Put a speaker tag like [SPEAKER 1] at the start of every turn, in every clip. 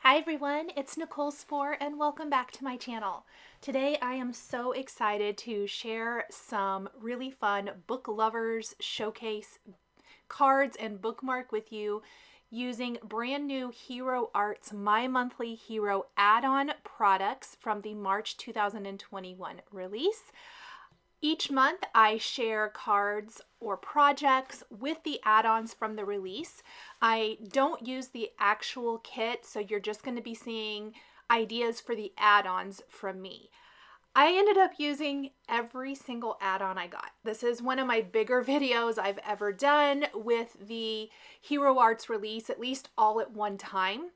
[SPEAKER 1] Hi everyone, it's Nicole Spohr and welcome back to my channel. Today I am so excited to share some really fun book lovers showcase cards and bookmark with you using brand new Hero Arts My Monthly Hero add-on products from the March 2021 release. Each month I share cards or projects with the add-ons from the release. I don't use the actual kit, so you're just going to be seeing ideas for the add-ons from me. I ended up using every single add-on I got. This is one of my bigger videos I've ever done with the Hero Arts release, at least all at one time.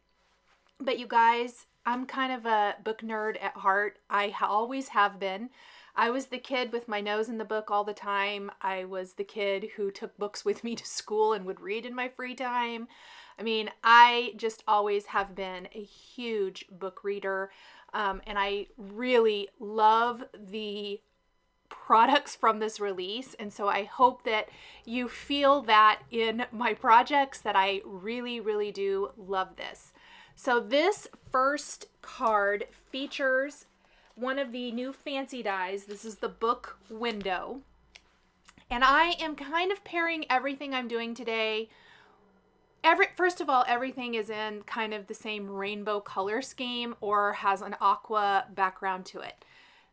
[SPEAKER 1] But you guys, I'm kind of a book nerd at heart. I always have been. I was the kid with my nose in the book all the time. I was the kid who took books with me to school and would read in my free time. I mean, I just always have been a huge book reader, and I really love the products from this release, and so I hope that you feel that in my projects, that I really do love this. So this first card features one of the new fancy dies. This is the book window. And I am kind of pairing everything I'm doing today. First of all, everything is in kind of the same rainbow color scheme or has an aqua background to it.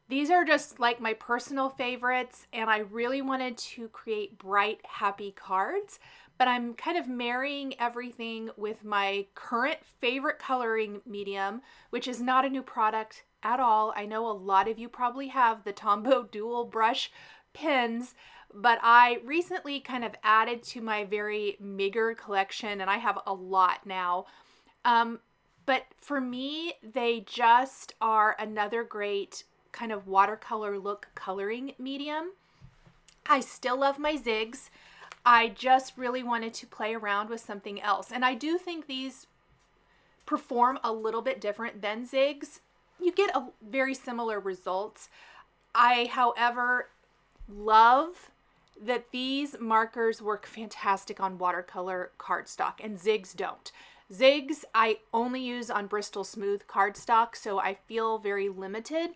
[SPEAKER 1] These are just like my personal favorites, and I really wanted to create bright, happy cards, but I'm kind of marrying everything with my current favorite coloring medium, which is not a new product at all. I know a lot of you probably have the Tombow dual brush pens, but I recently kind of added to my very meager collection, and I have a lot now. But for me, they just are another great kind of watercolor look coloring medium. I still love my zigs. I just really wanted to play around with something else. And I do think these perform a little bit different than zigs. You get a very similar results. I, however, love that these markers work fantastic on watercolor cardstock and zigs don't. Zigs I only use on Bristol Smooth cardstock, so I feel very limited.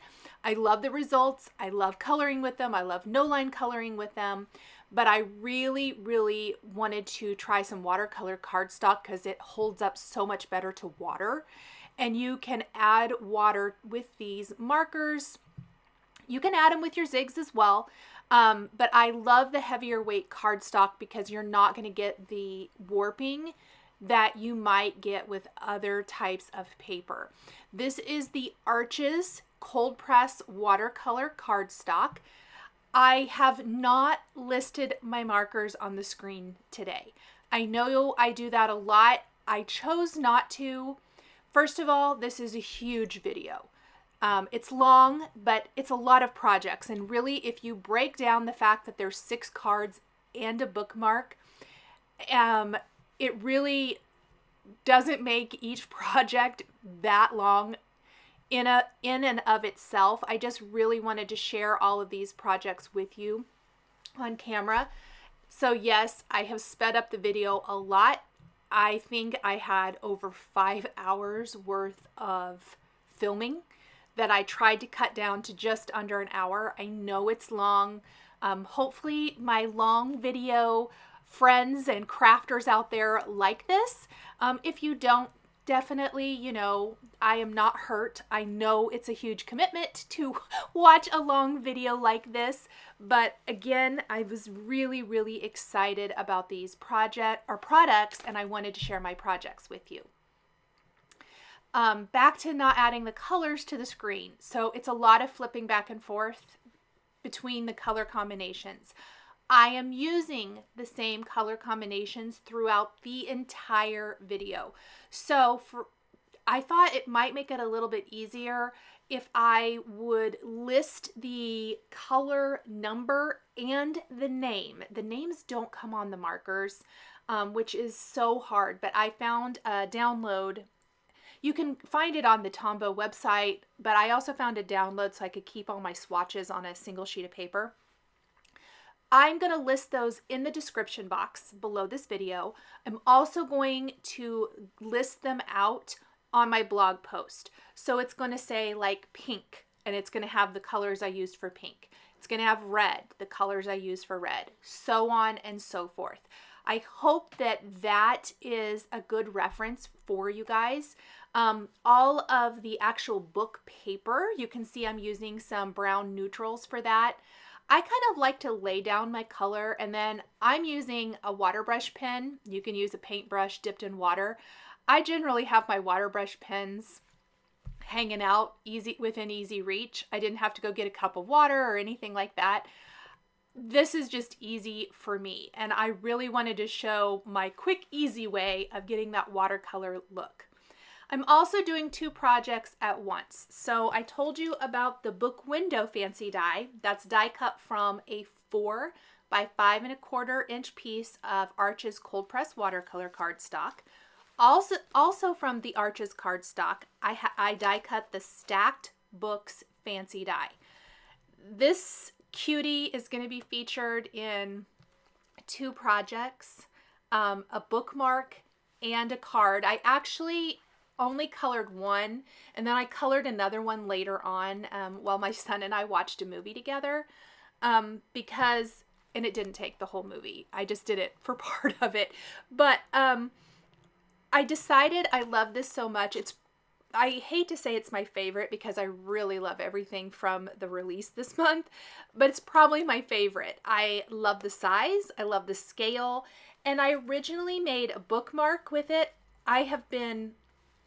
[SPEAKER 1] I love the results. I love coloring with them. I love no-line coloring with them. But I really wanted to try some watercolor cardstock because it holds up so much better to water. And you can add water with these markers. You can add them with your zigs as well. But I love the heavier weight cardstock because you're not going to get the warping that you might get with other types of paper. This is the Arches cold press watercolor cardstock. I have not listed my markers on the screen today. I know I do that a lot. I chose not to. First of all, this is a huge video. It's long, but it's a lot of projects. And really, if you break down the fact that there's 6 cards and a bookmark, it really doesn't make each project that long in and of itself. I just really wanted to share all of these projects with you on camera. So yes, I have sped up the video a lot. I think I had over 5 hours worth of filming that I tried to cut down to just under an hour. I know it's long. Hopefully my long video friends and crafters out there like this. If you don't, definitely, you know, I am not hurt. I know it's a huge commitment to watch a long video like this, but again, I was really excited about these products, and I wanted to share my projects with you. Back to not adding the colors to the screen. So it's a lot of flipping back and forth between the color combinations. I am using the same color combinations throughout the entire video. So I thought it might make it a little bit easier if I would list the color number and the name. The names don't come on the markers, which is so hard, but I found a download. You can find it on the Tombow website, but I also found a download so I could keep all my swatches on a single sheet of paper. I'm going to list those in the description box below this video. I'm also going to list them out on my blog post. So it's going to say like pink, and it's going to have the colors I used for pink. It's going to have red, the colors I use for red, so on and so forth. I hope that that is a good reference for you guys. All of the actual book paper, you can see I'm using some brown neutrals for that. I kind of like to lay down my color, and then I'm using a water brush pen. You can use a paintbrush dipped in water. I generally have my water brush pens hanging out within easy reach. I didn't have to go get a cup of water or anything like that. This is just easy for me, and I really wanted to show my quick, easy way of getting that watercolor look. I'm also doing 2 projects at once. So I told you about the book window fancy die. That's die cut from a 4 by 5 1/4 inch piece of Arches cold press watercolor cardstock. Also from the Arches cardstock, I die cut the stacked books fancy die. This cutie is going to be featured in 2 projects, a bookmark and a card. I actually only colored one, and then I colored another one later on while my son and I watched a movie together, and it didn't take the whole movie. I just did it for part of it. But I decided I love this so much. I hate to say it's my favorite because I really love everything from the release this month, but it's probably my favorite. I love the size, I love the scale, and I originally made a bookmark with it.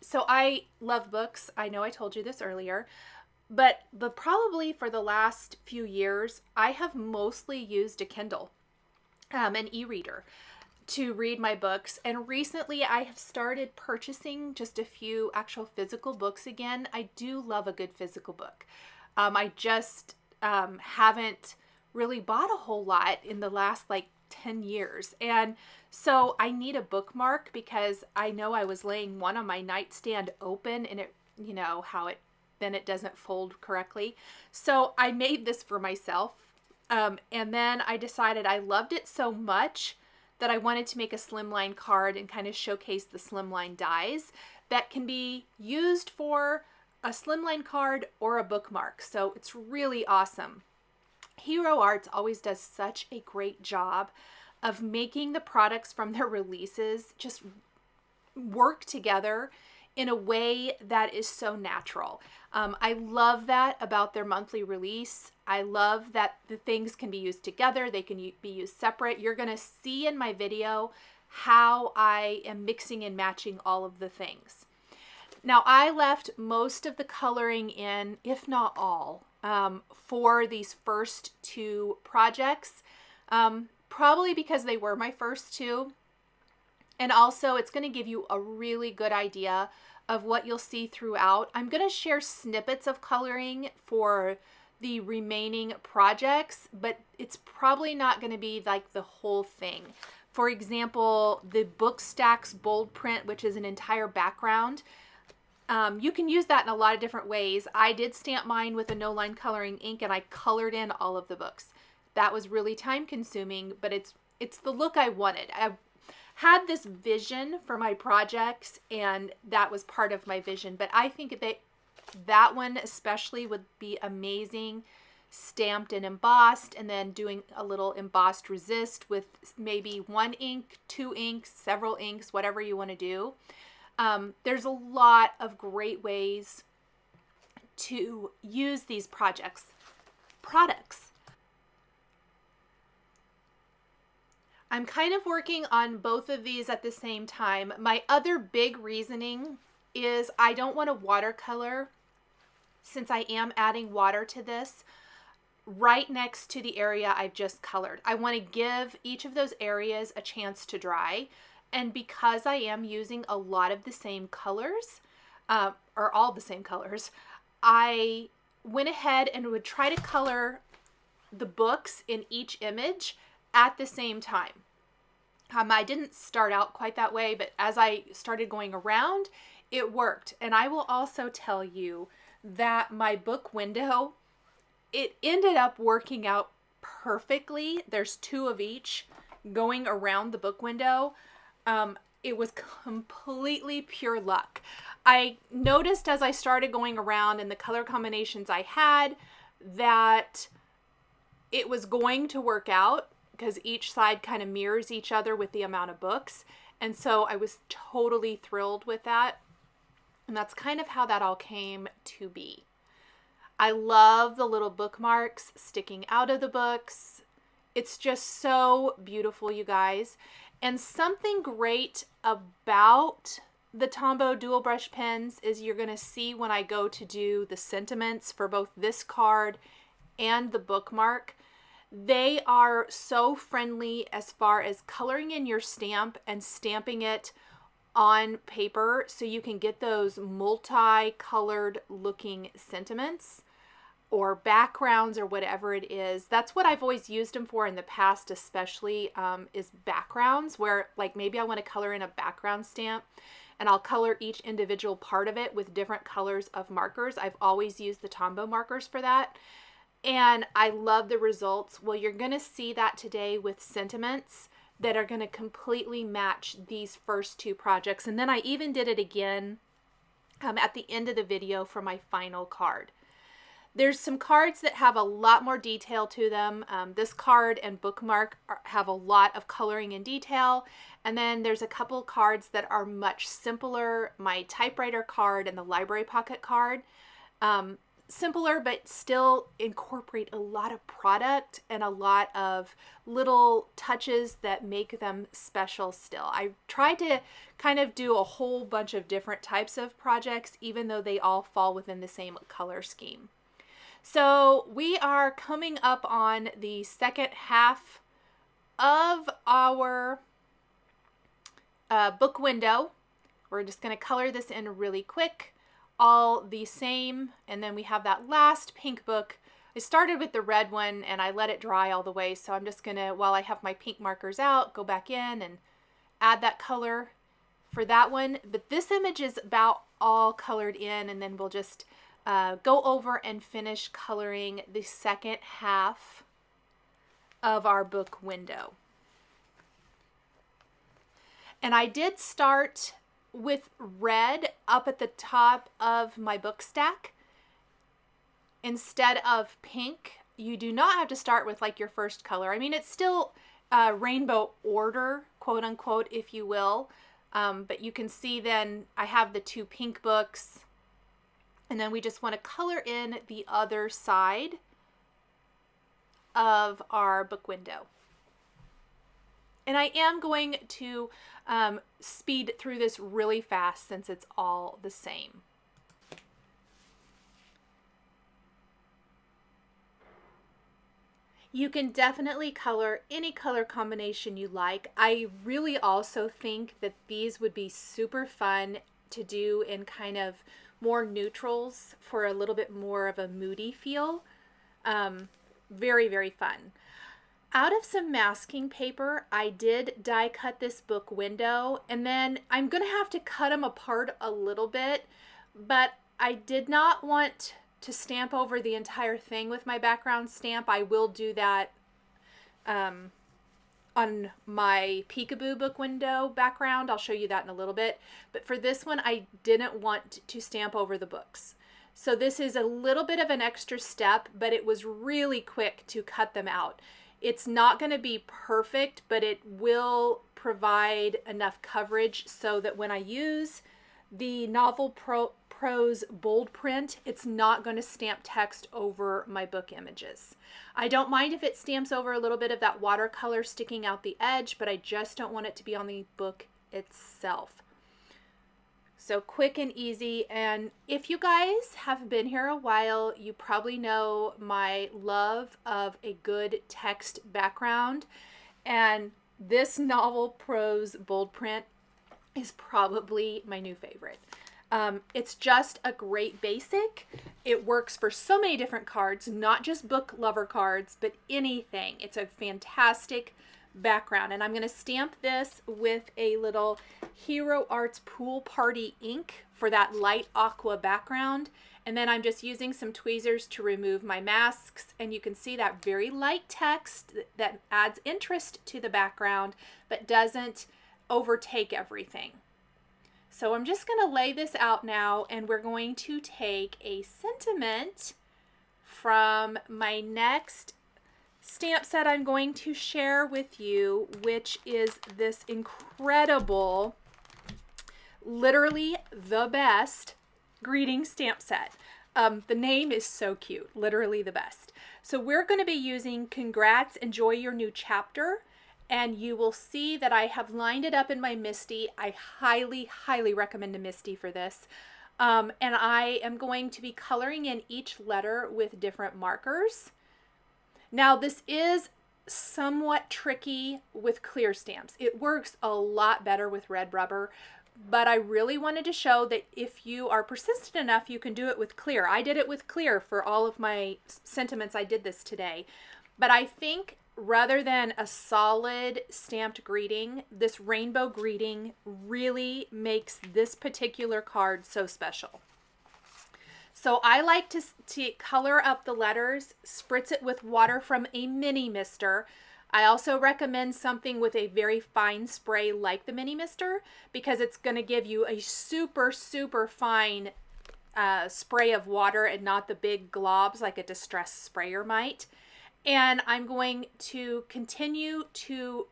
[SPEAKER 1] So I love books. I know I told you this earlier, but probably for the last few years, I have mostly used a Kindle, an e-reader, to read my books. And recently I have started purchasing just a few actual physical books again. I do love a good physical book. I just haven't really bought a whole lot in the last 10 years. And so I need a bookmark because I know I was laying one on my nightstand open, and it, then it doesn't fold correctly. So I made this for myself. And then I decided I loved it so much that I wanted to make a slimline card and kind of showcase the slimline dies that can be used for a slimline card or a bookmark. So it's really awesome. Hero Arts always does such a great job of making the products from their releases just work together in a way that is so natural. I love that about their monthly release. I love that the things can be used together. They can be used separate. You're going to see in my video how I am mixing and matching all of the things. Now, I left most of the coloring in, if not all, for these first 2 projects, probably because they were my first 2. And also it's going to give you a really good idea of what you'll see throughout. I'm going to share snippets of coloring for the remaining projects, but it's probably not going to be like the whole thing. For example, the book stacks bold print, which is an entire background. You can use that in a lot of different ways. I did stamp mine with a no-line coloring ink, and I colored in all of the books. That was really time consuming, but it's the look I wanted. I had this vision for my projects, and that was part of my vision. But I think that one especially would be amazing stamped and embossed, and then doing a little embossed resist with maybe 1 ink, 2 inks, several inks, whatever you want to do. There's a lot of great ways to use these products. I'm kind of working on both of these at the same time. My other big reasoning is I don't want to watercolor, since I am adding water to this, right next to the area I've just colored. I want to give each of those areas a chance to dry. And because I am using a lot of the same colors, or all the same colors, I went ahead and would try to color the books in each image at the same time. I didn't start out quite that way, but as I started going around, it worked. And I will also tell you that my book window, it ended up working out perfectly. There's 2 of each going around the book window. It was completely pure luck. I noticed as I started going around and the color combinations I had that it was going to work out because each side kind of mirrors each other with the amount of books. And so I was totally thrilled with that. And that's kind of how that all came to be. I love the little bookmarks sticking out of the books. It's just so beautiful, you guys. And something great about the Tombow dual brush pens is you're going to see when I go to do the sentiments for both this card and the bookmark, they are so friendly as far as coloring in your stamp and stamping it on paper so you can get those multi-colored looking sentiments or backgrounds or whatever it is. That's what I've always used them for in the past, especially is backgrounds, where like maybe I want to color in a background stamp and I'll color each individual part of it with different colors of markers. I've always used the Tombow markers for that. And I love the results. Well, you're going to see that today with sentiments that are going to completely match these first two projects. And then I even did it again at the end of the video for my final card. There's some cards that have a lot more detail to them. This card and bookmark have a lot of coloring and detail. And then there's a couple cards that are much simpler. My typewriter card and the library pocket card. Simpler, but still incorporate a lot of product and a lot of little touches that make them special still. I tried to kind of do a whole bunch of different types of projects, even though they all fall within the same color scheme. So we are coming up on the second half of our book window. We're just going to color this in really quick, all the same, and then we have that last pink book. I started with the red one and I let it dry all the way, so I'm just going to, while I have my pink markers out, go back in and add that color for that one. But this image is about all colored in, and then we'll just go over and finish coloring the second half of our book window. And I did start with red up at the top of my book stack instead of pink. You do not have to start with like your first color. I mean, it's still rainbow order, quote unquote, if you will. But you can see then I have the two pink books. And then we just want to color in the other side of our book window. And I am going to speed through this really fast since it's all the same. You can definitely color any color combination you like. I really also think that these would be super fun to do in kind of more neutrals for a little bit more of a moody feel. Very, very fun. Out of some masking paper, I did die cut this book window, and then I'm going to have to cut them apart a little bit, but I did not want to stamp over the entire thing with my background stamp. I will do that on my Peekaboo book window background. I'll show you that in a little bit. But for this one, I didn't want to stamp over the books. So this is a little bit of an extra step, but it was really quick to cut them out. It's not going to be perfect, but it will provide enough coverage so that when I use the Novel Prose bold print, it's not going to stamp text over my book images. I don't mind if it stamps over a little bit of that watercolor sticking out the edge, but I just don't want it to be on the book itself. So quick and easy. And if you guys have been here a while, you probably know my love of a good text background. And this Novel Prose bold print is probably my new favorite. It's just a great basic. It works for so many different cards, not just book lover cards, but anything. It's a fantastic background. And I'm going to stamp this with a little Hero Arts Pool Party ink for that light aqua background. And then I'm just using some tweezers to remove my masks. And you can see that very light text that adds interest to the background, but doesn't overtake everything. So I'm just going to lay this out now, and we're going to take a sentiment from my next stamp set I'm going to share with you, which is this incredible, literally the best greeting stamp set. The name is so cute, literally the best. So we're going to be using Congrats, Enjoy Your New Chapter, and you will see that I have lined it up in my MISTI. I highly, highly recommend a MISTI for this. And I am going to be coloring in each letter with different markers. Now, this is somewhat tricky with clear stamps. It works a lot better with red rubber, but I really wanted to show that if you are persistent enough, you can do it with clear. I did it with clear for all of my sentiments. I did this today. But I think rather than a solid stamped greeting, this rainbow greeting really makes this particular card so special. So I like to color up the letters, spritz it with water from a mini mister. I also recommend something with a very fine spray like the mini mister, because it's going to give you a super, super fine spray of water and not the big globs like a distress sprayer might. And I'm going to continue to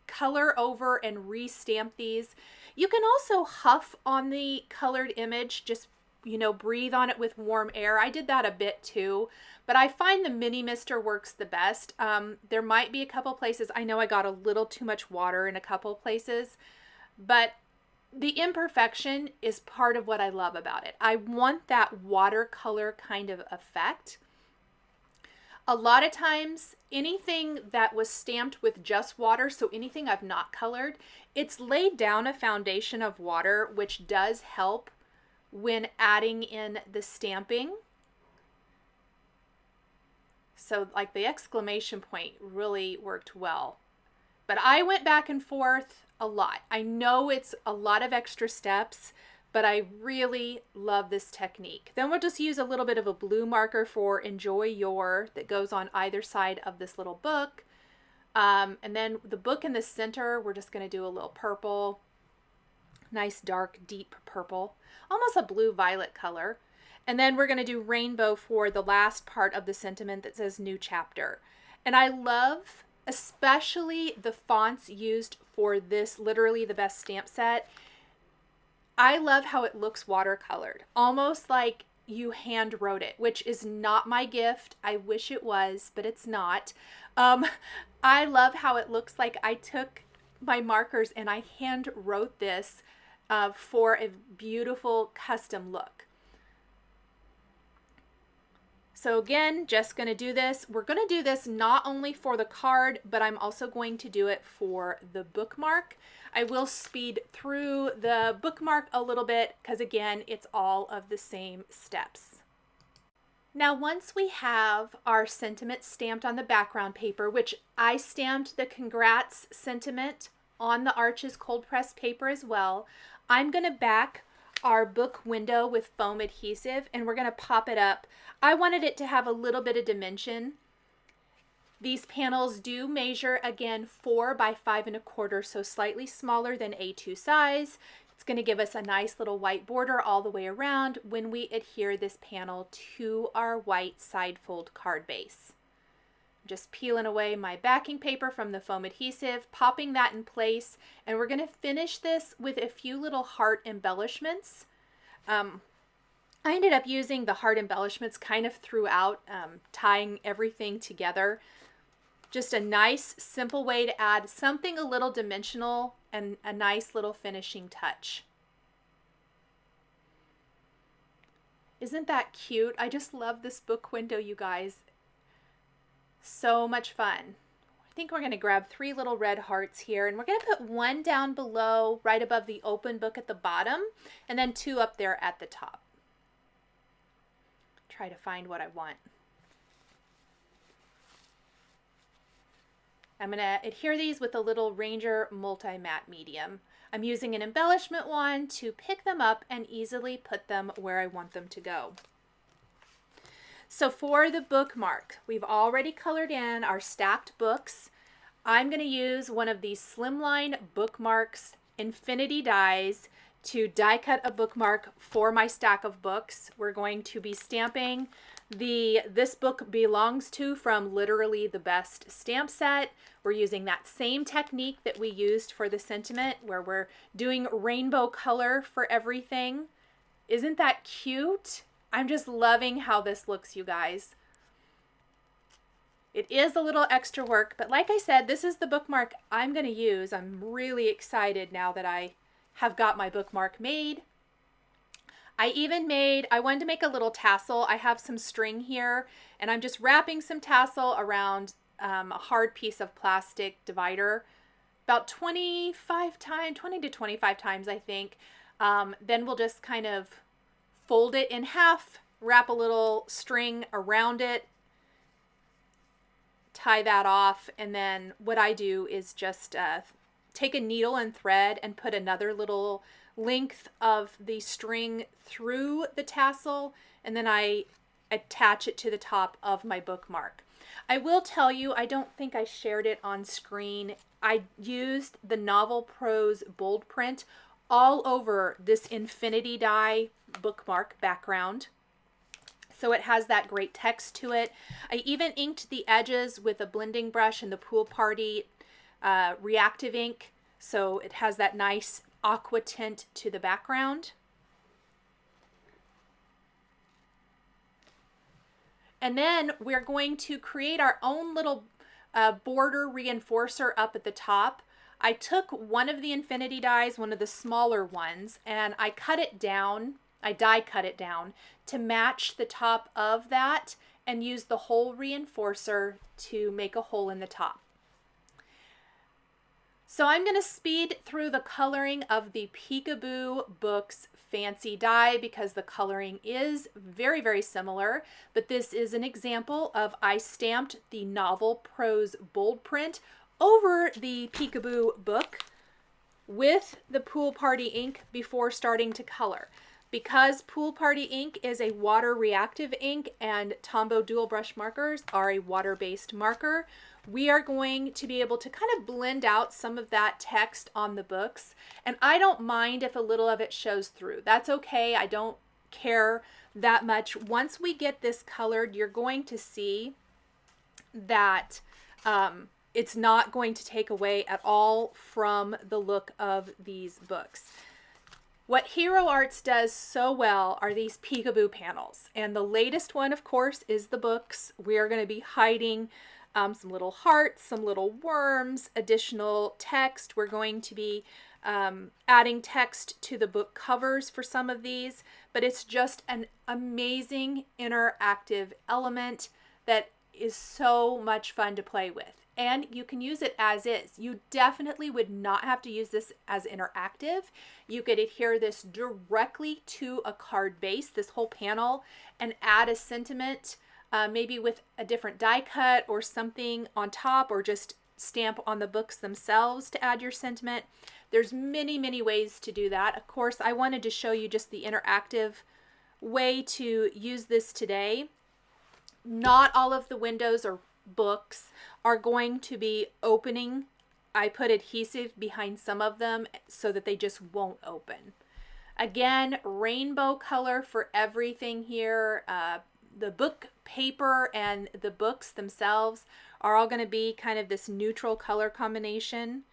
[SPEAKER 1] color over and re-stamp these. You can also huff on the colored image, just breathe on it with warm air. I did that a bit too, but I find the mini mister works the best. There might be a couple places, I know I got a little too much water in a couple places, but the imperfection is part of what I love about it. I want that watercolor kind of effect. A lot of times, anything that was stamped with just water, so anything I've not colored, it's laid down a foundation of water, which does help when adding in the stamping. So like the exclamation point really worked well. But I went back and forth a lot. I know it's a lot of extra steps, but I really love this technique. Then we'll just use a little bit of a blue marker for Enjoy Your that goes on either side of this little book. And then the book in the center, we're just going to do a little purple. Nice dark deep purple, almost a blue violet color. And then we're going to do rainbow for the last part of the sentiment that says New Chapter. And I love especially the fonts used for this literally the best stamp set. I love how it looks watercolored, almost like you hand wrote it, which is not my gift. I wish it was, but it's not. I love how it looks like I took my markers and I hand wrote this for a beautiful custom look. So again, just going to do this. We're going to do this not only for the card, but I'm also going to do it for the bookmark. I will speed through the bookmark a little bit because again, it's all of the same steps. Now, once we have our sentiment stamped on the background paper, which I stamped the Congrats sentiment on the Arches cold pressed paper as well, I'm going to back our book window with foam adhesive and we're going to pop it up. I wanted it to have a little bit of dimension. These panels do measure again 4 by 5 1/4, so slightly smaller than A2 size. It's going to give us a nice little white border all the way around when we adhere this panel to our white side fold card base. Just peeling away my backing paper from the foam adhesive, popping that in place, and we're going to finish this with a few little heart embellishments. I ended up using the heart embellishments kind of throughout, tying everything together. Just a nice, simple way to add something a little dimensional and a nice little finishing touch. Isn't that cute? I just love this book window, you guys. So much fun. I think we're going to grab 3 little red hearts here, and we're going to put one down below, right above the open book at the bottom, and then 2 up there at the top. Try to find what I want. I'm going to adhere these with a little Ranger multi-matte medium. I'm using an embellishment wand to pick them up and easily put them where I want them to go. So for the bookmark, we've already colored in our stacked books. I'm going to use one of these Slimline Bookmarks Infinity dies to die cut a bookmark for my stack of books. We're going to be stamping the This Book Belongs To from Literally the Best stamp set. We're using that same technique that we used for the sentiment, where we're doing rainbow color for everything. Isn't that cute? I'm just loving how this looks, you guys. It is a little extra work, but like I said, this is the bookmark I'm going to use. I'm really excited now that I have got my bookmark made. I wanted to make a little tassel. I have some string here, and I'm just wrapping some tassel around a hard piece of plastic divider, about 20 to 25 times, I think. Then we'll just kind of fold it in half, wrap a little string around it, tie that off, and then what I do is just take a needle and thread and put another little length of the string through the tassel, and then I attach it to the top of my bookmark. I will tell you, I don't think I shared it on screen. I used the Novel Prose bold print all over this infinity die bookmark background, so it has that great text to it. I even inked the edges with a blending brush and the Pool Party Reactive ink, so it has that nice aqua tint to the background. And then we're going to create our own little border reinforcer up at the top. I took one of the infinity dies, one of the smaller ones, and I cut it down. I die cut it down to match the top of that and use the hole reinforcer to make a hole in the top. So I'm going to speed through the coloring of the Peekaboo Books Fancy Die because the coloring is very, very similar, but this is an example of I stamped the Novel Prose bold print over the Peekaboo book with the Pool Party ink before starting to color. Because Pool Party ink is a water reactive ink and Tombow dual brush markers are a water-based marker, we are going to be able to kind of blend out some of that text on the books. And I don't mind if a little of it shows through. That's okay. I don't care that much. Once we get this colored, you're going to see that it's not going to take away at all from the look of these books. What Hero Arts does so well are these Peekaboo panels. And the latest one, of course, is the books. We are going to be hiding some little hearts, some little worms, additional text. We're going to be adding text to the book covers for some of these, but it's just an amazing interactive element that is so much fun to play with. And you can use it as is. You definitely would not have to use this as interactive. You could adhere this directly to a card base, this whole panel, and add a sentiment, maybe with a different die cut or something on top, or just stamp on the books themselves to add your sentiment. There's many, many ways to do that. Of course, I wanted to show you just the interactive way to use this today. Not all of the windows or books are going to be opening. I put adhesive behind some of them so that they just won't open. Again, rainbow color for everything here. The book paper and the books themselves are all going to be kind of this neutral color combination.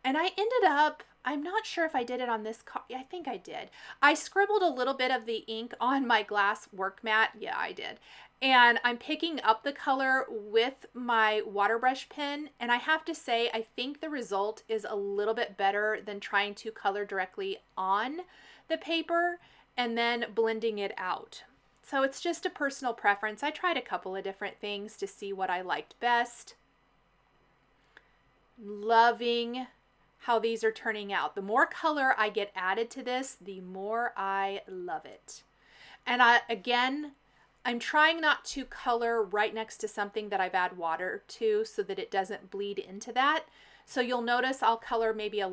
[SPEAKER 1] And I ended up, I'm not sure if I did it on this card. I think I did. I scribbled a little bit of the ink on my glass work mat. Yeah, I did. And I'm picking up the color with my water brush pen. And I have to say, I think the result is a little bit better than trying to color directly on the paper and then blending it out. So it's just a personal preference. I tried a couple of different things to see what I liked best. Loving how these are turning out. The more color I get added to this, the more I love it. And I'm trying not to color right next to something that I've added water to so that it doesn't bleed into that. So you'll notice I'll color maybe a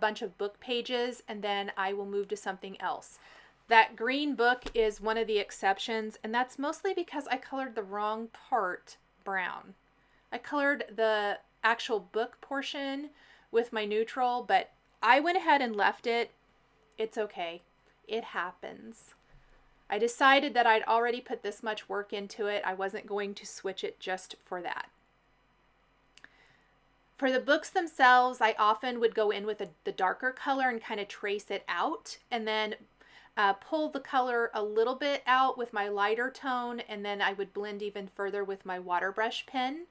[SPEAKER 1] bunch of book pages, and then I will move to something else. That green book is one of the exceptions, and that's mostly because I colored the wrong part brown. I colored the actual book portion with my neutral, but I went ahead and left it. It's okay. It happens. I decided that I'd already put this much work into it. I wasn't going to switch it just for that. For the books themselves, I often would go in with the darker color and kind of trace it out, and then pull the color a little bit out with my lighter tone, and then I would blend even further with my water brush pen.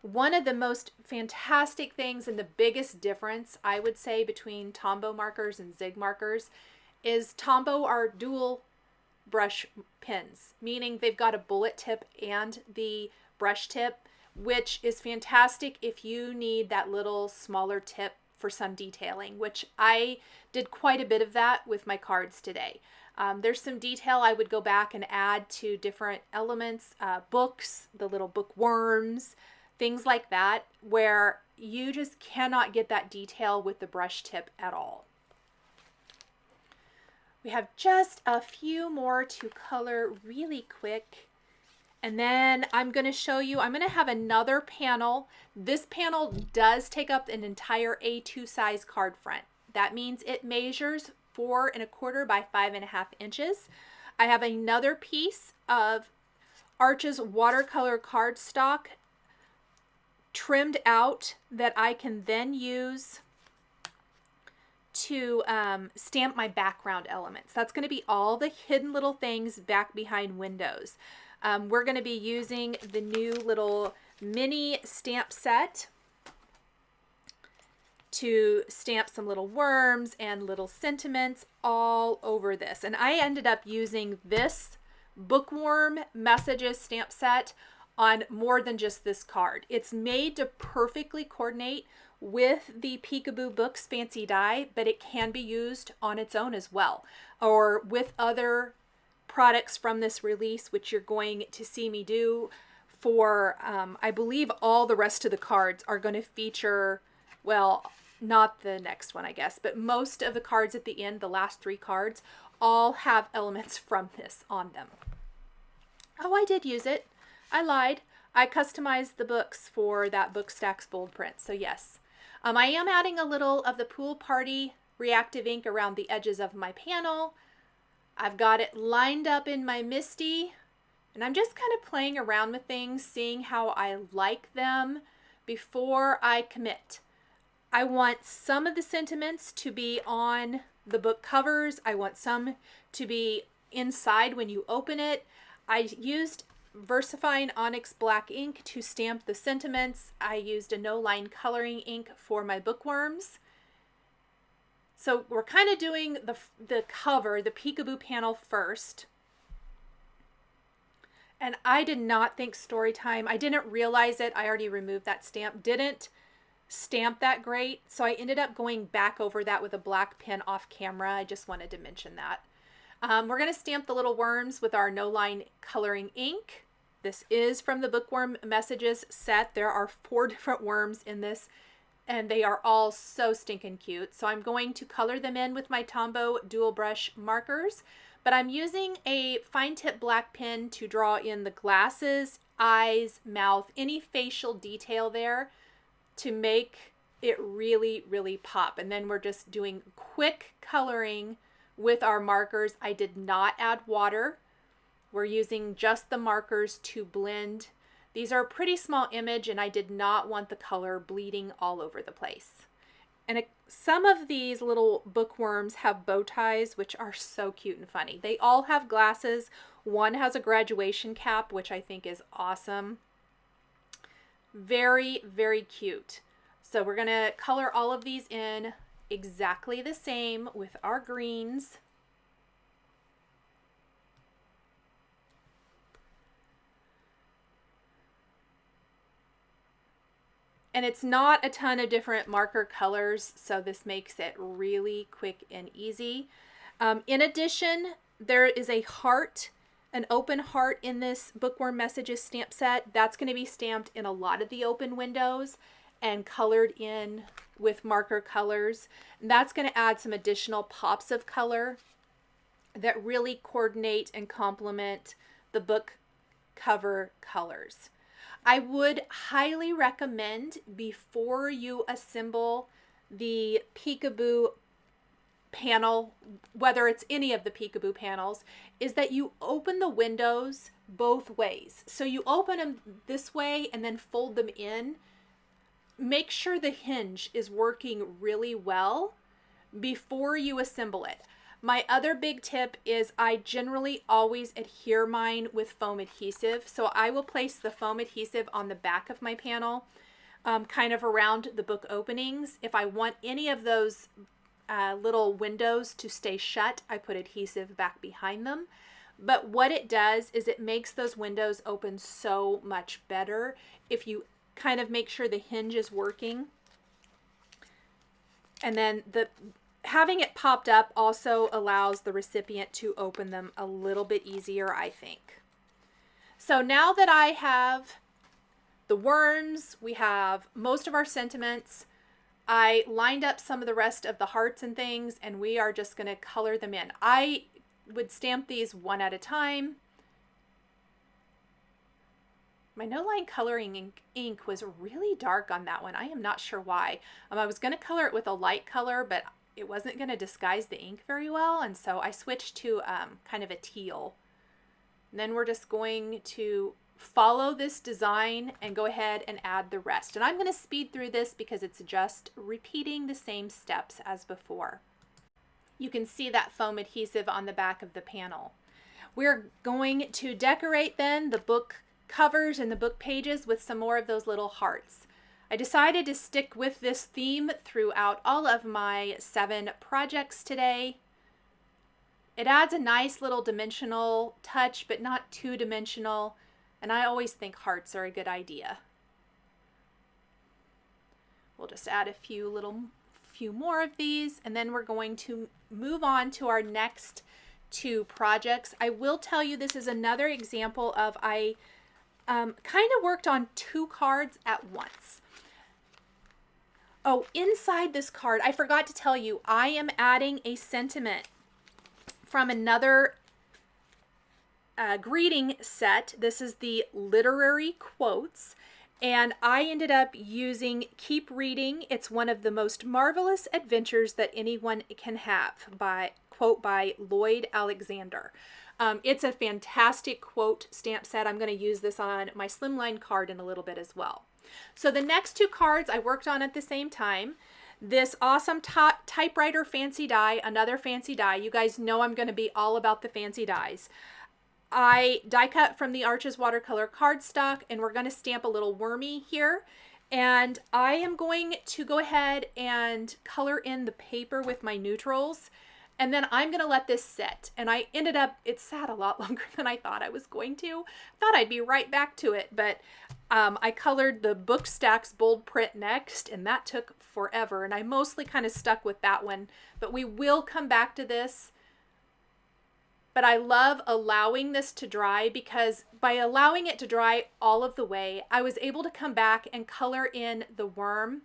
[SPEAKER 1] One of the most fantastic things and the biggest difference, I would say, between Tombow markers and Zig markers is Tombow are dual brush pens, meaning they've got a bullet tip and the brush tip, which is fantastic if you need that little smaller tip for some detailing, which I did quite a bit of that with my cards today. There's some detail I would go back and add to different elements, books, the little bookworms, things like that, where you just cannot get that detail with the brush tip at all. We have just a few more to color really quick. And then I'm going to show you, I'm going to have another panel. This panel does take up an entire A2 size card front. That means it measures 4 1/4 by 5.5 inches. I have another piece of Arch's watercolor cardstock trimmed out that I can then use to stamp my background elements. That's going to be all the hidden little things back behind windows. We're going to be using the new little mini stamp set to stamp some little worms and little sentiments all over this. And I ended up using this Bookworm Messages stamp set on more than just this card. It's made to perfectly coordinate with the Peekaboo Books Fancy Die, but it can be used on its own as well, or with other products from this release, which you're going to see me do for, I believe all the rest of the cards are going to feature, well, not the next one, I guess, but most of the cards at the end, the last 3 cards, all have elements from this on them. Oh, I did use it. I lied. I customized the books for that Bookstacks bold print, so yes. I am adding a little of the Pool Party reactive ink around the edges of my panel. I've got it lined up in my Misty, and I'm just kind of playing around with things, seeing how I like them before I commit. I want some of the sentiments to be on the book covers. I want some to be inside when you open it. I used VersaFine Onyx Black ink to stamp the sentiments. I used a no-line coloring ink for my bookworms. So we're kind of doing the cover, the Peekaboo panel first. And I did not think Storytime, I didn't realize it, I already removed that stamp, didn't stamp that great. So I ended up going back over that with a black pen off camera. I just wanted to mention that. We're going to stamp the little worms with our no-line coloring ink. This is from the Bookworm Messages set. There are 4 different worms in this, and they are all so stinking cute. So I'm going to color them in with my Tombow dual brush markers, but I'm using a fine tip black pen to draw in the glasses, eyes, mouth, any facial detail there to make it really, really pop. And then we're just doing quick coloring with our markers. I did not add water. We're using just the markers to blend. These are a pretty small image, and I did not want the color bleeding all over the place. And some of these little bookworms have bow ties, which are so cute and funny. They all have glasses. One has a graduation cap, which I think is awesome. Very, very cute. So we're going to color all of these in exactly the same with our greens. And it's not a ton of different marker colors, so this makes it really quick and easy. In addition, there is a heart, an open heart in this Bookworm Messages stamp set. That's going to be stamped in a lot of the open windows and colored in with marker colors. And that's going to add some additional pops of color that really coordinate and complement the book cover colors. I would highly recommend, before you assemble the Peekaboo panel, whether it's any of the Peekaboo panels, is that you open the windows both ways. So you open them this way and then fold them in. Make sure the hinge is working really well before you assemble it. My other big tip is I generally always adhere mine with foam adhesive. So I will place the foam adhesive on the back of my panel, kind of around the book openings. If I want any of those little windows to stay shut, I put adhesive back behind them. But what it does is it makes those windows open so much better if you kind of make sure the hinge is working. And then having it popped up also allows the recipient to open them a little bit easier, I think. So now that I have the worms, we have most of our sentiments, I lined up some of the rest of the hearts and things, and we are just going to color them in. I would stamp these one at a time. My no line coloring ink was really dark on that one. I am not sure why. I was going to color it with a light color, but it wasn't going to disguise the ink very well, and so I switched to kind of a teal. And then we're just going to follow this design and go ahead and add the rest. And I'm going to speed through this because it's just repeating the same steps as before. You can see that foam adhesive on the back of the panel. We're going to decorate then the book covers and the book pages with some more of those little hearts. I decided to stick with this theme throughout all of my 7 projects today. It adds a nice little dimensional touch, but not too dimensional, and I always think hearts are a good idea. We'll just add a few more of these, and then we're going to move on to our next 2 projects. I will tell you this is another example of I kind of worked on 2 cards at once. Oh, inside this card, I forgot to tell you, I am adding a sentiment from another greeting set. This is the literary quotes, and I ended up using Keep Reading. It's one of the most marvelous adventures that anyone can have, quote by Lloyd Alexander. It's a fantastic quote stamp set. I'm going to use this on my Slimline card in a little bit as well. So the next 2 cards I worked on at the same time. This awesome Typewriter fancy die, another fancy die. You guys know I'm going to be all about the fancy dies. I die cut from the Arches watercolor cardstock, and we're going to stamp a little wormy here. And I am going to go ahead and color in the paper with my neutrals. And then I'm going to let this sit. And it sat a lot longer than I thought I was going to. Thought I'd be right back to it, but I colored the book stacks bold print next, and that took forever. And I mostly kind of stuck with that one, but we will come back to this. But I love allowing this to dry, because by allowing it to dry all of the way, I was able to come back and color in the worm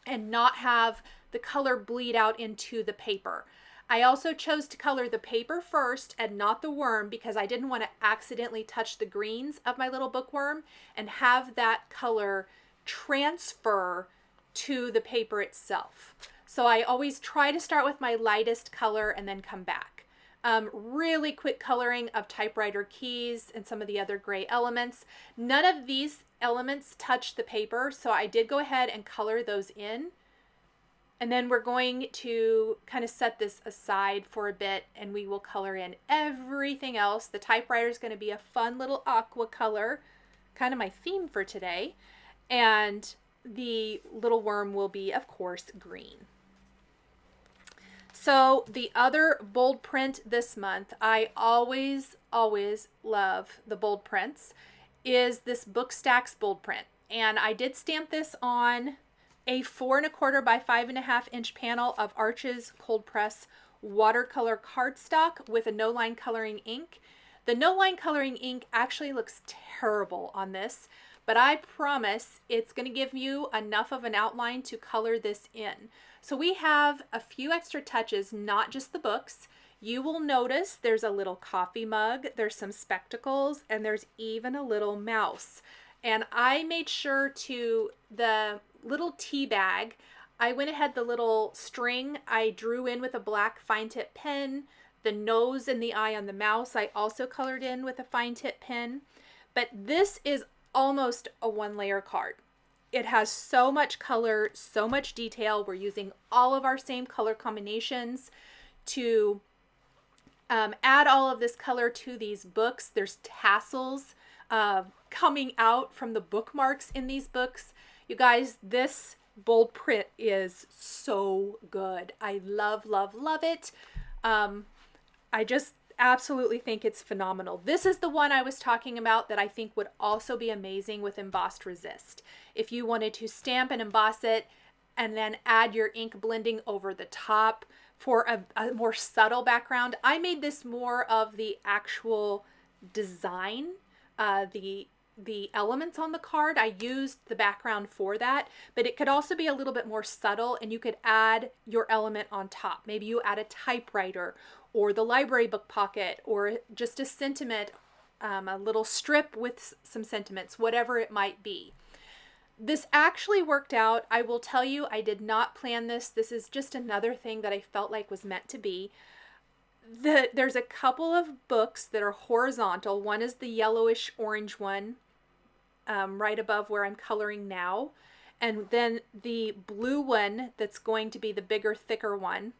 [SPEAKER 1] and not have the color bleed out into the paper. I also chose to color the paper first and not the worm because I didn't want to accidentally touch the greens of my little bookworm and have that color transfer to the paper itself. So I always try to start with my lightest color and then come back. Really quick coloring of typewriter keys and some of the other gray elements. None of these elements touch the paper, so I did go ahead and color those in. And then we're going to kind of set this aside for a bit, and we will color in everything else. The typewriter is going to be a fun little aqua color, kind of my theme for today. And the little worm will be, of course, green. So the other bold print this month, I always love the bold prints, is this Book Stacks bold print. And I did stamp this on a 4 1/4 by 5 1/2 inch panel of Arches cold press watercolor cardstock with a no line coloring ink. The no line coloring ink actually looks terrible on this, but I promise it's going to give you enough of an outline to color this in. So we have a few extra touches, not just the books. You will notice there's a little coffee mug, there's some spectacles, and there's even a little mouse. And I made sure to, the little tea bag, I went ahead, the little string I drew in with a black fine tip pen. The nose and the eye on the mouse I also colored in with a fine tip pen. But this is almost a one layer card. It has so much color, so much detail. We're using all of our same color combinations to add all of this color to these books. There's tassels coming out from the bookmarks in these books. You guys, this bold print is so good. I love, love, love it. I just absolutely think it's phenomenal. This is the one I was talking about that I think would also be amazing with embossed resist. If you wanted to stamp and emboss it and then add your ink blending over the top for a more subtle background. I made this more of the actual design, the elements on the card. I used the background for that, but it could also be a little bit more subtle, and you could add your element on top. Maybe you add a typewriter or the library book pocket or just a sentiment, a little strip with some sentiments, whatever it might be. This actually worked out. I will tell you, I did not plan this. This is just another thing that I felt like was meant to be. There's a couple of books that are horizontal. One is the yellowish orange one, right above where I'm coloring now. And then the blue one that's going to be the bigger, thicker one.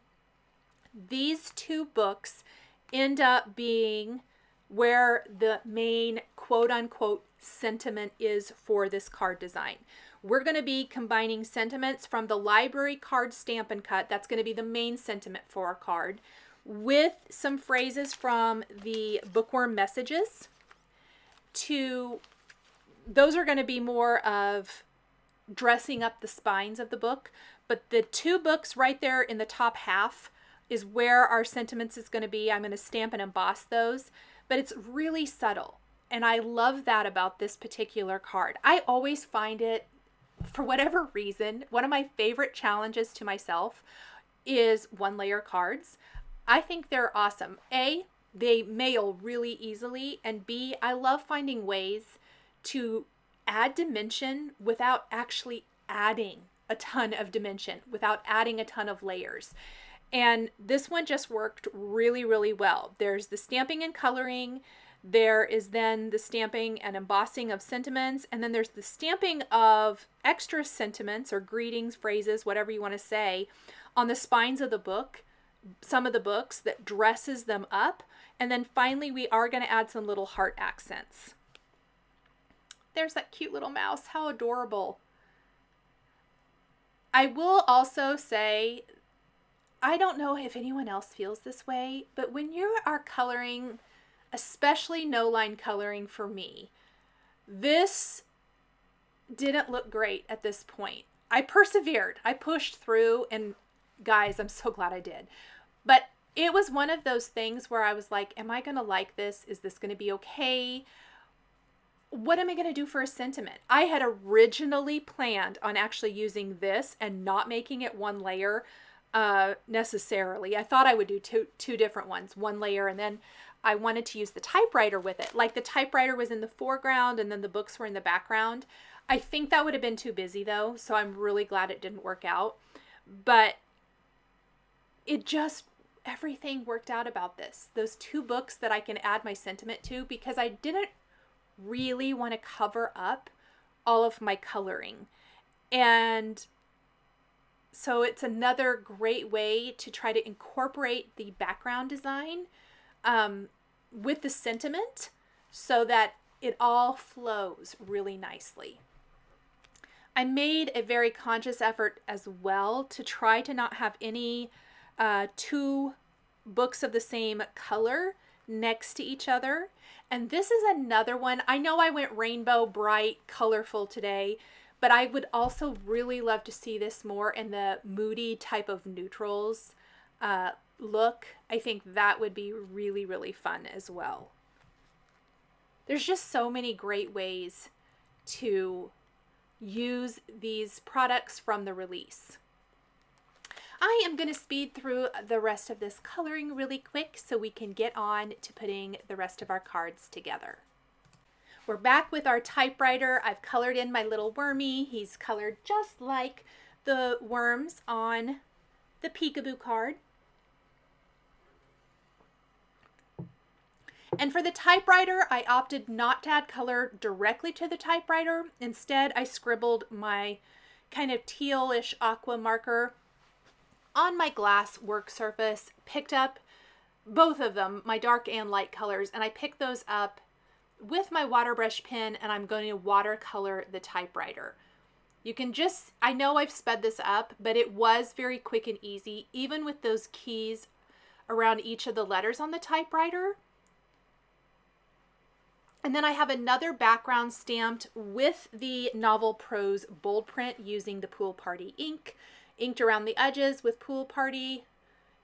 [SPEAKER 1] These two books end up being where the main quote-unquote sentiment is for this card design. We're going to be combining sentiments from the library card Stamp and Cut. That's going to be the main sentiment for our card, with some phrases from the Bookworm messages. Those are going to be more of dressing up the spines of the book, but the two books right there in the top half is where our sentiments is going to be. I'm going to stamp and emboss those, but it's really subtle. And I love that about this particular card. I always find it, for whatever reason, one of my favorite challenges to myself is one layer cards. I think they're awesome. A, they mail really easily, and B, I love finding ways to add dimension without actually adding a ton of dimension, without adding a ton of layers. And this one just worked really, really well. There's the stamping and coloring. There is then the stamping and embossing of sentiments. And then there's the stamping of extra sentiments or greetings, phrases, whatever you want to say, on the spines of the book, some of the books, that dresses them up. And then finally, we are going to add some little heart accents. There's that cute little mouse. How adorable. I will also say, I don't know if anyone else feels this way, but when you are coloring, especially no-line coloring for me, this didn't look great at this point. I persevered. I pushed through, and guys, I'm so glad I did. But it was one of those things where I was like, am I going to like this? Is this going to be okay? What am I going to do for a sentiment? I had originally planned on actually using this and not making it one layer necessarily. I thought I would do two different ones, one layer, and then I wanted to use the typewriter with it. Like the typewriter was in the foreground and then the books were in the background. I think that would have been too busy though, so I'm really glad it didn't work out. But it just, everything worked out about this. Those two books that I can add my sentiment to, because I didn't really want to cover up all of my coloring. And so it's another great way to try to incorporate the background design with the sentiment so that it all flows really nicely. I made a very conscious effort as well to try to not have any two books of the same color next to each other. And this is another one. I know I went rainbow, bright, colorful today, but I would also really love to see this more in the moody type of neutrals look. I think that would be really, really fun as well. There's just so many great ways to use these products from the release. I am going to speed through the rest of this coloring really quick so we can get on to putting the rest of our cards together. We're back with our typewriter. I've colored in my little wormy. He's colored just like the worms on the peekaboo card. And for the typewriter, I opted not to add color directly to the typewriter. Instead, I scribbled my kind of tealish aqua marker on my glass work surface, picked up both of them, my dark and light colors, and I picked those up with my water brush pen, and I'm going to watercolor the typewriter. You can just, I know I've sped this up, but it was very quick and easy, even with those keys around each of the letters on the typewriter. And then I have another background stamped with the novel Prose bold print using the Pool Party ink, inked around the edges with Pool Party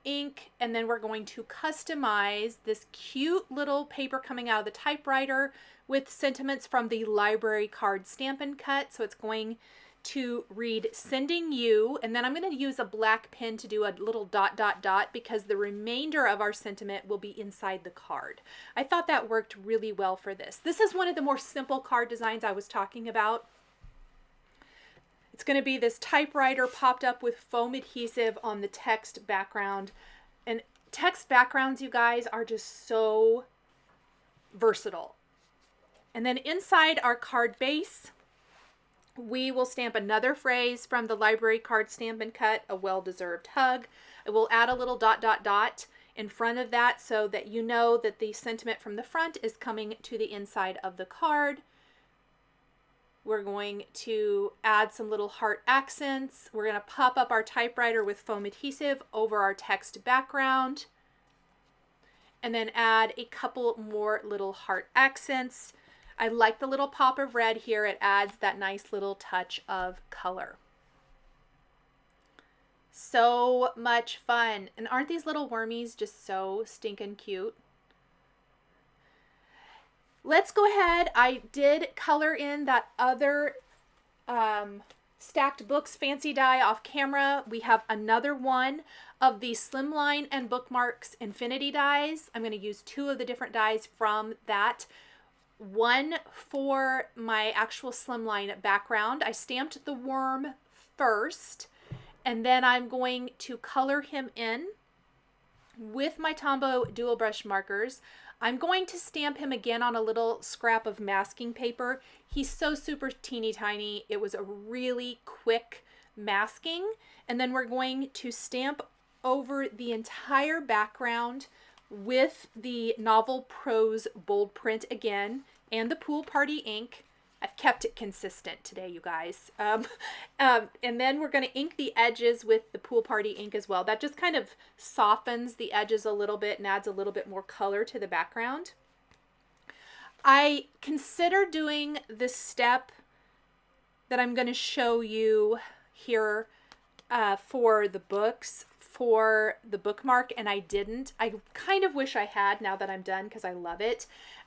[SPEAKER 1] ink. And then we're going to customize this cute little paper coming out of the typewriter with sentiments from the library card Stampin' Cut. So it's going to read "Sending You," and then I'm going to use a black pen to do a little dot dot dot because the remainder of our sentiment will be inside the card. I thought that worked really well for this. This is one of the more simple card designs I was talking about. It's going to be this typewriter popped up with foam adhesive on the text background. And text backgrounds, you guys, are just so versatile. And then inside our card base, we will stamp another phrase from the library card Stampin' Cut, "A well-deserved hug." I will add a little dot dot dot in front of that so that you know that the sentiment from the front is coming to the inside of the card. We're going to add some little heart accents. We're going to pop up our typewriter with foam adhesive over our text background, and then add a couple more little heart accents. I like the little pop of red here. It adds that nice little touch of color. So much fun. And aren't these little wormies just so stinking cute? Let's go ahead. I did color in that other stacked books fancy die off camera. We have another one of the Slimline and Bookmarks Infinity dies. I'm going to use two of the different dies from that. One for my actual Slimline background. I stamped the worm first, and then I'm going to color him in with my Tombow dual brush markers. I'm going to stamp him again on a little scrap of masking paper. He's so super teeny tiny. It was a really quick masking. And then we're going to stamp over the entire background with the novel Prose bold print again and the Pool Party ink. I've kept it consistent today, you guys. And then we're going to ink the edges with the Pool Party ink as well. That just kind of softens the edges a little bit and adds a little bit more color to the background. I consider doing this step that I'm going to show you here for the books for the bookmark, and I didn't. I kind of wish I had now that I'm done because I love it.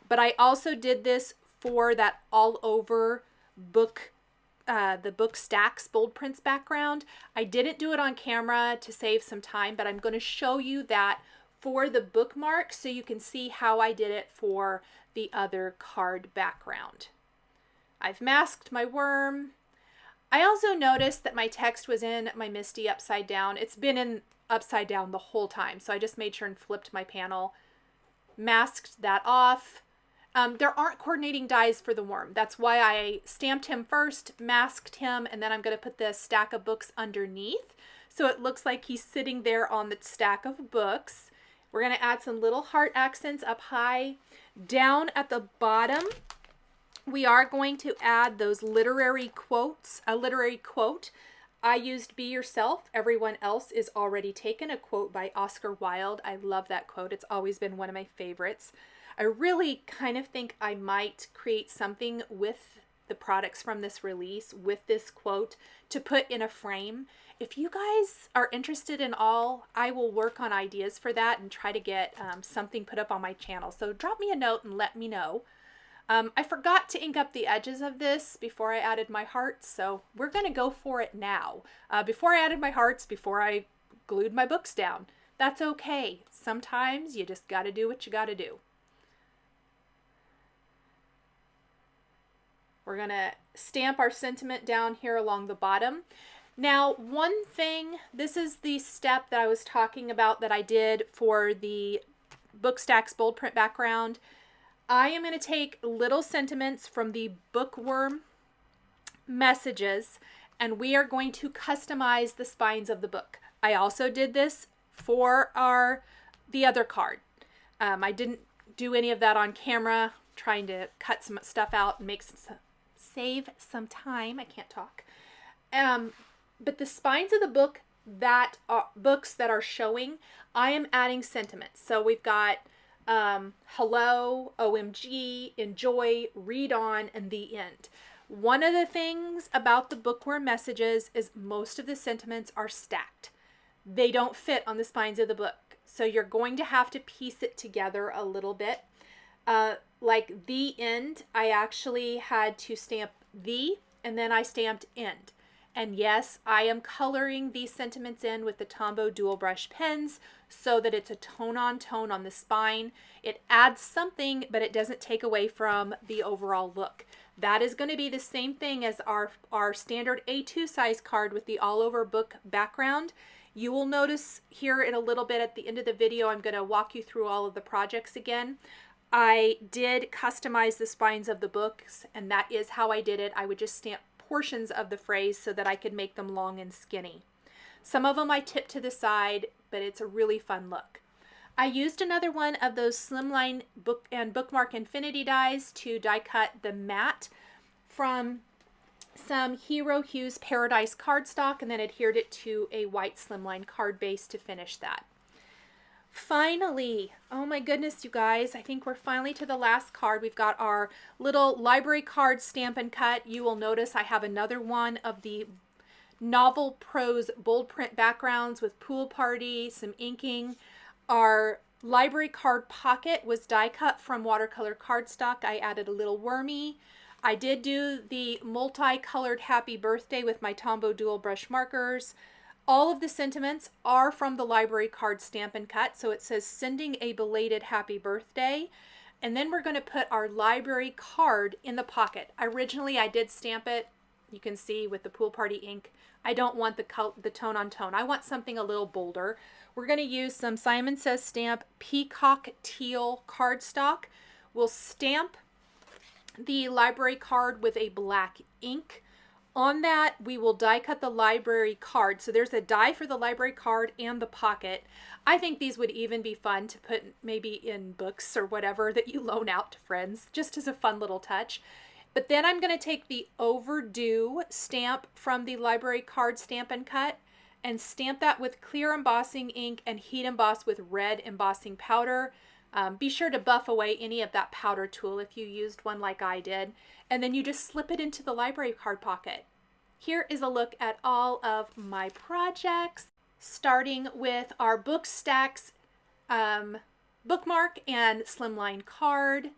[SPEAKER 1] But I also did this for that all over book, the book stacks bold prints background. I didn't do it on camera to save some time, but I'm going to show you that for the bookmark so you can see how I did it for the other card background. I've masked my worm. I also noticed that my text was in my Misty upside down. It's been in upside down the whole time, so I just made sure and flipped my panel, masked that off. There aren't coordinating dies for the worm. That's why I stamped him first, masked him, and then I'm going to put the stack of books underneath so it looks like he's sitting there on the stack of books. We're going to add some little heart accents up high. Down at the bottom, we are going to add those literary quotes, a literary quote. I used "Be Yourself, Everyone Else is Already Taken," a quote by Oscar Wilde. I love that quote. It's always been one of my favorites. I really kind of think I might create something with the products from this release with this quote to put in a frame. If you guys are interested in all, I will work on ideas for that and try to get something put up on my channel. So drop me a note and let me know. I forgot to ink up the edges of this before I added my hearts, so we're going to go for it now. Before I added my hearts, before I glued my books down. That's okay. Sometimes you just got to do what you got to do. We're going to stamp our sentiment down here along the bottom. Now, one thing, this is the step that I was talking about that I did for the Bookstacks bold print background. I am going to take little sentiments from the Bookworm messages, and we are going to customize the spines of the book. I also did this for the other card. I didn't do any of that on camera, trying to cut some stuff out and save some time. I can't talk. But the spines of the book books that are showing, I am adding sentiments. So we've got hello, OMG, enjoy, read on, and the end. One of the things about the Bookworm messages is most of the sentiments are stacked. They don't fit on the spines of the book. So you're going to have to piece it together a little bit. Like the end, I actually had to stamp the, and then I stamped end. And yes, I am coloring these sentiments in with the Tombow dual brush pens so that it's a tone on the spine. It adds something, but it doesn't take away from the overall look. That is going to be the same thing as our standard A2 size card with the all over book background. You will notice here in a little bit at the end of the video, I'm going to walk you through all of the projects again. I did customize the spines of the books, and that is how I did it. I would just stamp portions of the phrase so that I could make them long and skinny. Some of them I tipped to the side, but it's a really fun look. I used another one of those Slimline Bookmark Infinity dies to die cut the matte from some Hero Hues Paradise cardstock, and then adhered it to a white Slimline card base to finish that. Finally, oh my goodness, you guys, I think we're finally to the last card. We've got our little library card stamp and cut. You will notice I have another one of the novel prose bold print backgrounds with pool party, some inking. Our library card pocket was die cut from watercolor cardstock. I added a little wormy. I did do the multicolored happy birthday with my Tombow dual brush markers. All of the sentiments are from the library card stamp and cut. So it says sending a belated happy birthday. And then we're going to put our library card in the pocket. Originally I did stamp it, you can see, with the pool party ink. I don't want the tone on tone. I want something a little bolder. We're going to use some Simon Says Stamp Peacock Teal cardstock. We'll stamp the library card with a black ink. On that, we will die cut the library card. So there's a die for the library card and the pocket. I think these would even be fun to put maybe in books or whatever that you loan out to friends, just as a fun little touch. But then I'm going to take the Overdue stamp from the library card stamp and cut and stamp that with clear embossing ink and heat emboss with red embossing powder. Be sure to buff away any of that powder tool if you used one like I did. And then you just slip it into the library card pocket. Here is a look at all of my projects, starting with our Bookstacks bookmark and Slimline card.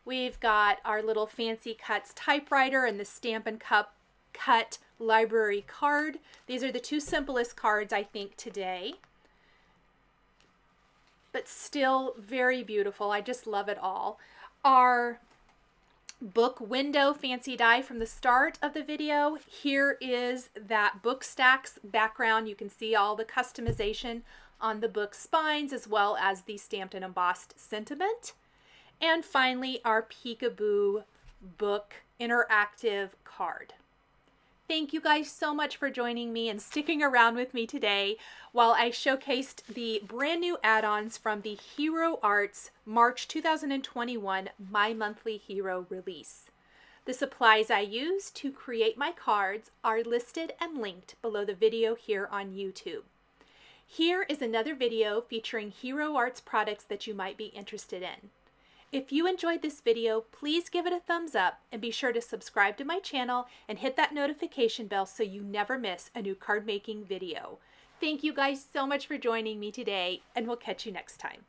[SPEAKER 1] We've got our little Fancy Cuts typewriter and the Stamp and Cut library card. These are the two simplest cards I think today, but still very beautiful. I just love it all. Our book window fancy die from the start of the video. Here is that Bookstacks background. You can see all the customization on the book spines as well as the stamped and embossed sentiment. And finally, our Peekaboo book interactive card. Thank you guys so much for joining me and sticking around with me today while I showcased the brand new add-ons from the Hero Arts March 2021 My Monthly Hero release. The supplies I use to create my cards are listed and linked below the video here on YouTube. Here is another video featuring Hero Arts products that you might be interested in. If you enjoyed this video, please give it a thumbs up and be sure to subscribe to my channel and hit that notification bell so you never miss a new card making video. Thank you guys so much for joining me today, and we'll catch you next time.